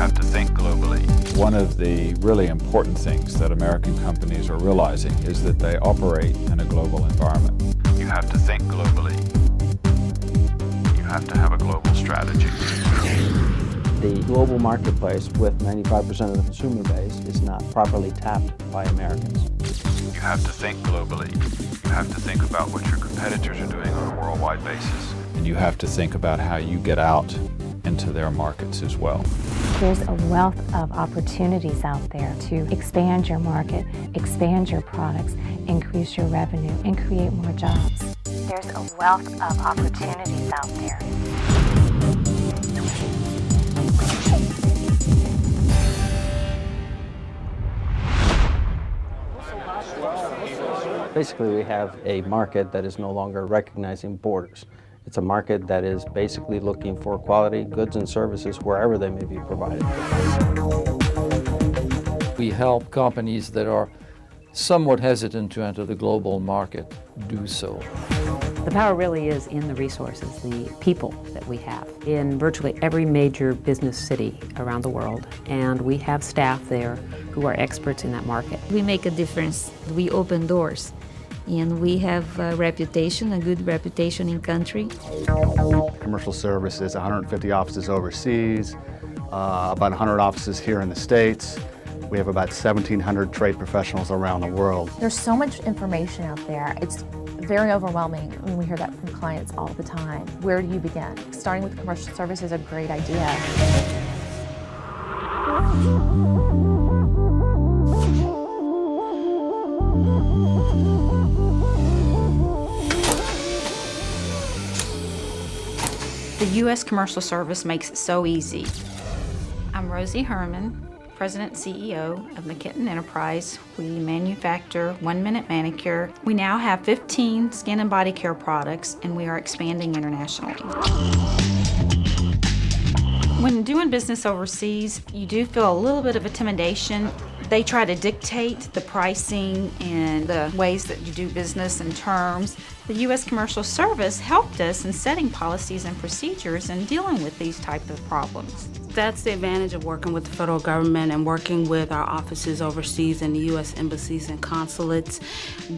have to think globally. One of the really important things that American companies are realizing is that they operate in a global environment. You have to think globally. You have to have a global strategy. The global marketplace with 95% of the consumer base is not properly tapped by Americans. You have to think globally. You have to think about what your competitors are doing on a worldwide basis. And you have to think about how you get out into their markets as well. There's a wealth of opportunities out there to expand your market, expand your products, increase your revenue, and create more jobs. There's a wealth of opportunities out there. Basically, we have a market that is no longer recognizing borders. It's a market that is basically looking for quality goods and services wherever they may be provided. We help companies that are somewhat hesitant to enter the global market do so. The power really is in the resources, the people that we have in virtually every major business city around the world, and we have staff there who are experts in that market. We make a difference. We open doors, and we have a reputation, a good reputation in country. Commercial services, 150 offices overseas, about 100 offices here in the States. We have about 1,700 trade professionals around the world. There's so much information out there. It's very overwhelming when we hear that from clients all the time. Where do you begin? Starting with commercial service is a great idea. The U.S. Commercial Service makes it so easy. I'm Rosie Herman, President and CEO of McKitton Enterprise. We manufacture 1 Minute Manicure. We now have 15 skin and body care products, and we are expanding internationally. When doing business overseas, you do feel a little bit of intimidation. They try to dictate the pricing and the ways that you do business and terms. The U.S. Commercial Service helped us in setting policies and procedures and dealing with these type of problems. That's the advantage of working with the federal government and working with our offices overseas in the U.S. embassies and consulates.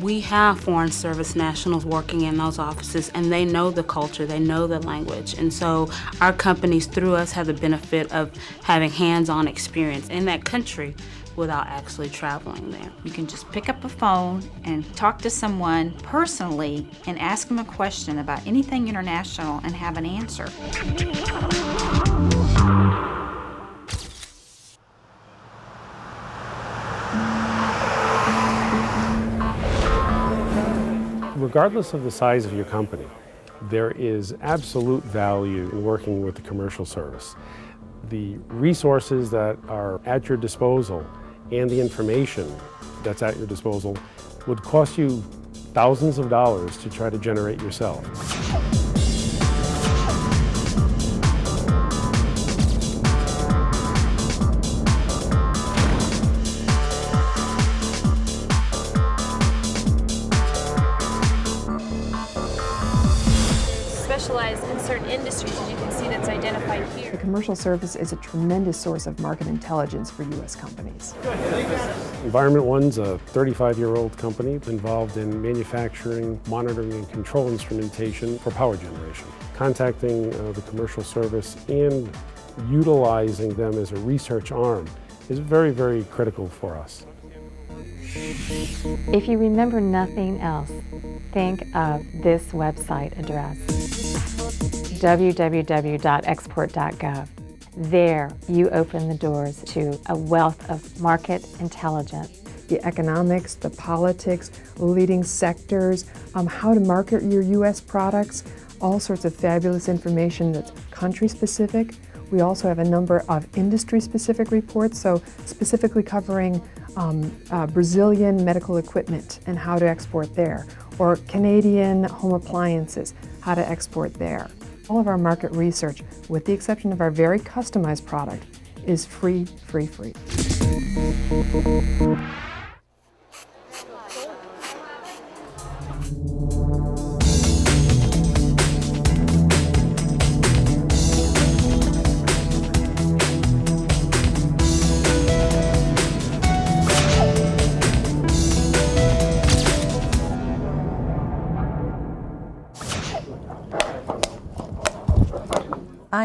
We have foreign service nationals working in those offices, and they know the culture, they know the language. And so our companies, through us, have the benefit of having hands-on experience in that country without actually traveling there. You can just pick up a phone and talk to someone personally and ask them a question about anything international and have an answer. Regardless of the size of your company, there is absolute value in working with the commercial service. The resources that are at your disposal and the information that's at your disposal would cost you thousands of dollars to try to generate yourself. Specialize in certain industries, as you can see that's identified here. The commercial service is a tremendous source of market intelligence for U.S. companies. Environment One's a 35-year-old company involved in manufacturing, monitoring, and control instrumentation for power generation. Contacting the commercial service and utilizing them as a research arm is very, very critical for us. If you remember nothing else, think of this website address, www.export.gov. There, you open the doors to a wealth of market intelligence. The economics, the politics, leading sectors, how to market your U.S. products, all sorts of fabulous information that's country-specific. We also have a number of industry-specific reports, so specifically covering Brazilian medical equipment and how to export there, or Canadian home appliances, how to export there. All of our market research, with the exception of our very customized product, is free.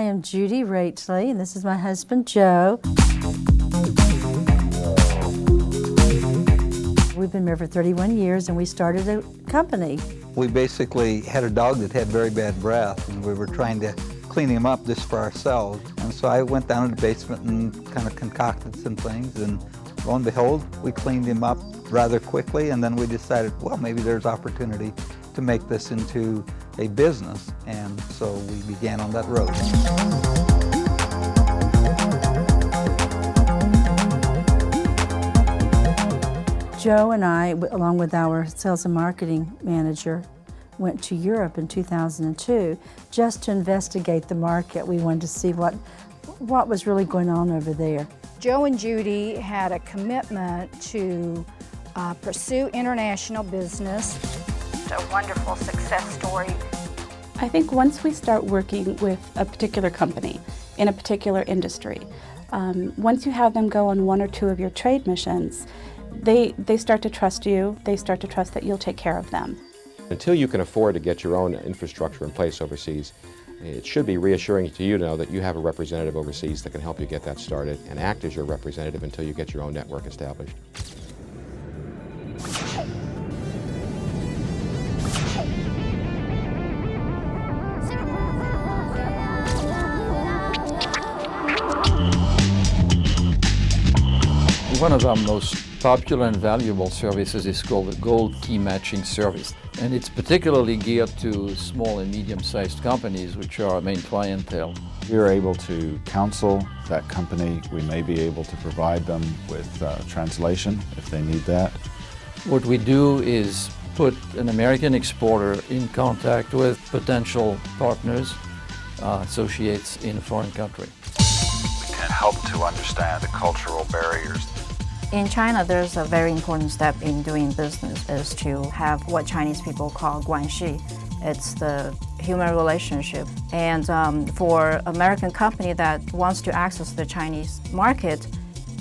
I am Judy Raitley, and this is my husband, Joe. We've been married for 31 years, and we started a company. We basically had a dog that had very bad breath, and we were trying to clean him up just for ourselves. And so I went down to the basement and kind of concocted some things, and lo and behold, we cleaned him up rather quickly, and then we decided, well, maybe there's opportunity to make this into a business, and so we began on that road. Joe and I, along with our sales and marketing manager, went to Europe in 2002 just to investigate the market. We wanted to see what was really going on over there. Joe and Judy had a commitment to pursue international business. It's a wonderful success story. I think once we start working with a particular company in a particular industry, once you have them go on one or two of your trade missions, they start to trust you, they start to trust that you'll take care of them. Until you can afford to get your own infrastructure in place overseas, it should be reassuring to you to know that you have a representative overseas that can help you get that started and act as your representative until you get your own network established. One of our most popular and valuable services is called the Gold Key Matching Service. And it's particularly geared to small and medium-sized companies, which are our main clientele. We are able to counsel that company. We may be able to provide them with translation if they need that. What we do is put an American exporter in contact with potential partners, associates in a foreign country. We can help to understand the cultural barriers. In China, there's a very important step in doing business is to have what Chinese people call guanxi. It's the human relationship. And for American company that wants to access the Chinese market,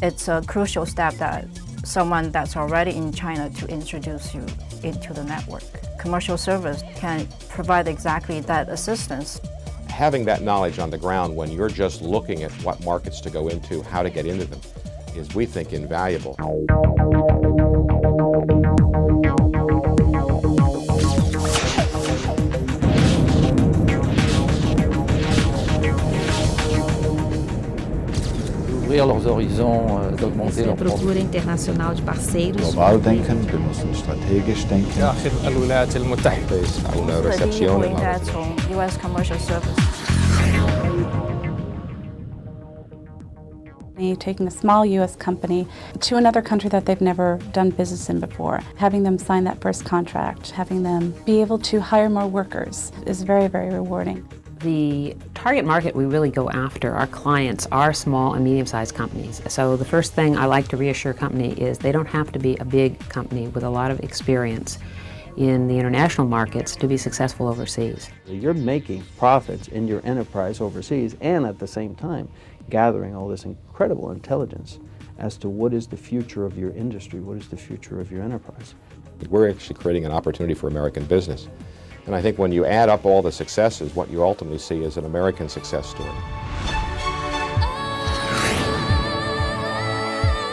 it's a crucial step that someone that's already in China to introduce you into the network. Commercial service can provide exactly that assistance. Having that knowledge on the ground when you're just looking at what markets to go into, how to get into them, is, we think, invaluable. Ouvrir leurs horizons, d'augmenter leur procura internacional de parceiros. Global denken, wir müssen strategisch denken. الولايات المتحدة. Una recepción. U.S. commercial service. Taking a small U.S. company to another country that they've never done business in before, having them sign that first contract, having them be able to hire more workers is very, very rewarding. The target market we really go after, our clients, are small and medium-sized companies. So the first thing I like to reassure a company is they don't have to be a big company with a lot of experience in the international markets to be successful overseas. You're making profits in your enterprise overseas and at the same time gathering all this incredible intelligence as to what is the future of your industry, what is the future of your enterprise. We're actually creating an opportunity for American business. And I think when you add up all the successes, what you ultimately see is an American success story.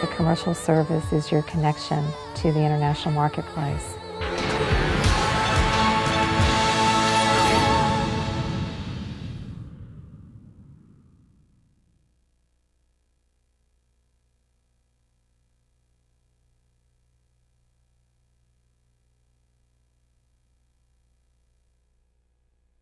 The commercial service is your connection to the international marketplace.